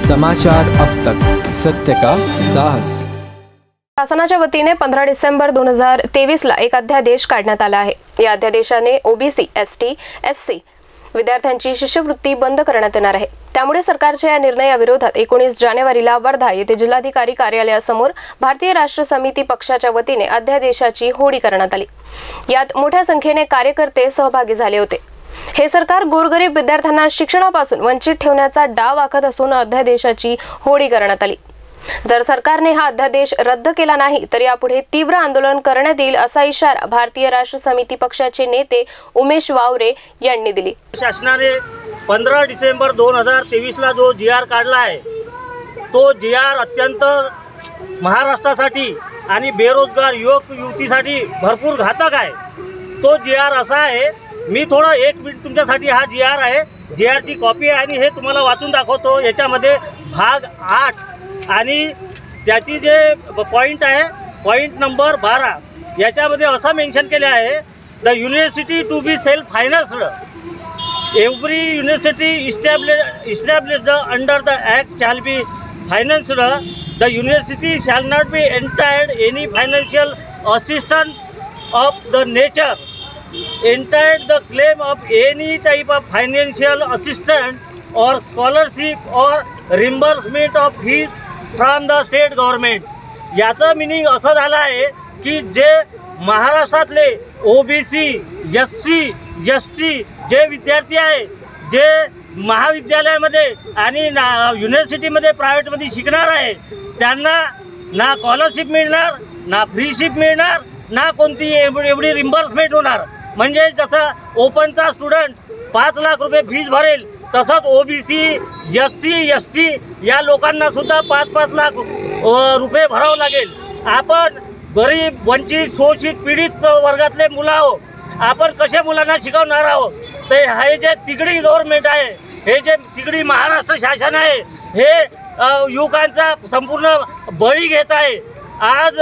समाचार अब तक, सत्य का साहस। शासनाच्या वतीने 15 डिसेंबर 2023ला एक अध्यादेश काढण्यात आला आहे। या अध्यादेशाने ओबीसी, एसटी, एससी विद्यार्थ्यांची शिष्यवृत्ती बंद करण्यात येणार आहे। त्यामुळे सरकारच्या या निर्णयाविरोधात 19 जानेवारीला वर्धा येथे जिल्हाधिकारी कार्यालयासमोर भारतीय राष्ट्र समिती पक्षाच्या वतीने अध्यादेशाची होळी करण्यात आली। यात मोठ्या संख्येने कार्यकर्ते सहभागी झाले होते। हे सरकार गोरगरीब विद्यार्थ्यांना शिक्षणापासून वंचित ठेवण्याचा डाव आखत असून अध्यादेशाची होळी करण्यात आली। जर सरकारने हा अध्यादेश रद्द केला नाही तर यापुढे तीव्र आंदोलन करण्यात येईल असा इशारा भारतीय राष्ट्र समिती पक्षाचे नेते उमेश वावरे यांनी दिली। शासनाने 15 डिसेंबर 2023ला जो GR काढला आहे तो GR अत्यंत महाराष्ट्रासाठी आणि बेरोजगार युवक युवतीसाठी भरपूर घातक आहे। तो GR असा आहे, मी थोडं 1 मिनिट तुमच्यासाठी हा GR आहे, GRची कॉपी आहे आणि हे तुम्हाला वाचून दाखवतो। याच्यामध्ये भाग 8 आणि त्याची जे पॉइंट आहे, पॉइंट नंबर 12, याच्यामध्ये असं मेन्शन केले आहे, the university to be self financed, every university established under the act shall be financed, the university shall not be entitled any financial assistance of the nature, entitled the claim of any type of financial assistant और scholarship और reimbursement of fees from the state government. याचं meaning असं झालं आहे की जे महाराष्ट्रातले OBC, SC, ST जे विद्यार्थी आहे, जे महाविद्यालयामध्ये आणि युनिव्हर्सिटीमध्ये प्रायव्हेटमध्ये शिकणार आहे, त्यांना ना स्कॉलरशिप मिळणार, ना फ्रीशिप मिळणार, ना कोणती एवढी रिम्बर्समेंट होणार। म्हणजे जसं ओपनचा स्टुडंट 5 लाख रुपये फीज भरेल तसंच ओबीसी, एससी, एसटी या लोकांना सुद्धा 5-5 लाख रुपये भरावं लागेल। आपण गरीब, वंचित, शोषित, पीडित वर्गातले मुलं आहोत, आपण कशा मुलांना शिकवणार आहोत? तर हे जे तिगडी गव्हर्नमेंट आहे, हे जे तिगडी महाराष्ट्र शासन आहे, हे युवकांचा संपूर्ण बळी घेत आहे। आज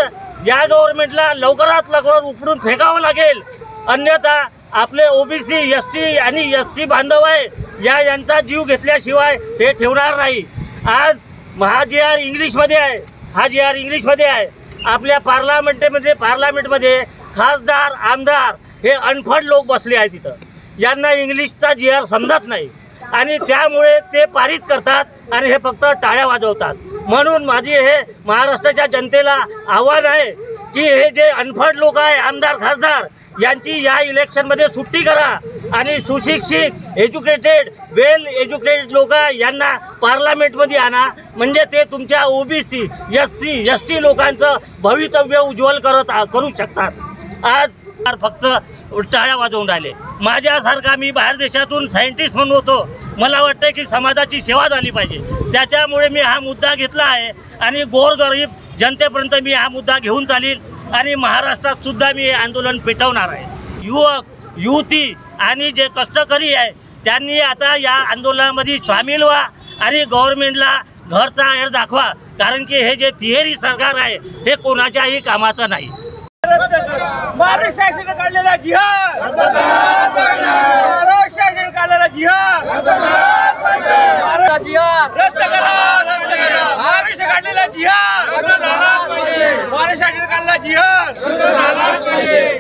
या गव्हर्नमेंटला लवकरात लवकर उपडून फेकावं लागेल, अन्यथा आपले ओबीसी, एसटी आणि एससी बांधव आहे यांचा जीव घेतल्याशिवाय हे ठेवणार नाही। आज हा GR इंग्लिशमध्ये आहे, हा GR इंग्लिशमध्ये आहे। आपल्या पार्लमेंटमध्ये खासदार, आमदार हे अनफड लोक बसले आहेत तिथं, यांना इंग्लिशचा GR समजत नाही आणि त्यामुळे ते पारित करतात आणि हे फक्त टाळ्या वाजवतात। म्हणून माझी हे महाराष्ट्राच्या जनतेला आव्हान आहे की हे जे अनफड लोक आहे, आमदार, खासदार, यांची या इलेक्शनमध्ये सुट्टी करा आणि सुशिक्षित, एज्युकेटेड, वेल एज्युकेटेड लोक यांना पार्लमेंटमध्ये आणा, म्हणजे ते तुमच्या ओबीसी, एससी, एसटी लोकांचं भवितव्य उज्ज्वल करू शकतात। आज फक्त टाळ्या वाजवून राहिले। माझ्यासारखा मी बाहेर देशातून सायंटिस्ट म्हणून होतो, मला वाटतं की समाजाची सेवा झाली पाहिजे, त्याच्यामुळे मी हा मुद्दा घेतला आहे आणि गोरगरीब जनतेपर्यंत मी हा मुद्दा घेऊन चालील आणि महाराष्ट्रात सुद्धा मी हे आंदोलन पेटवणार आहे। युवक, युवती आणि जे कष्टकरी आहे त्यांनी आता या आंदोलनामध्ये सामील व्हा आणि गव्हर्नमेंटला घरचा हेर दाखवा, कारण की हे जे तिहेरी सरकार आहे हे कोणाच्याही कामाचं नाही। महाराष्ट्र शासन काढलेला जिहाद रद्द करा, महाराष्ट्र शासन काढलेला जिहाद रद्द करा, जिहाद रद्द करा, रद्द करा, महाराष्ट्र काढलेला जिहाद रद्द झाला पाहिजे, महाराष्ट्र शासन काढलेला जिहाद रद्द झाला पाहिजे।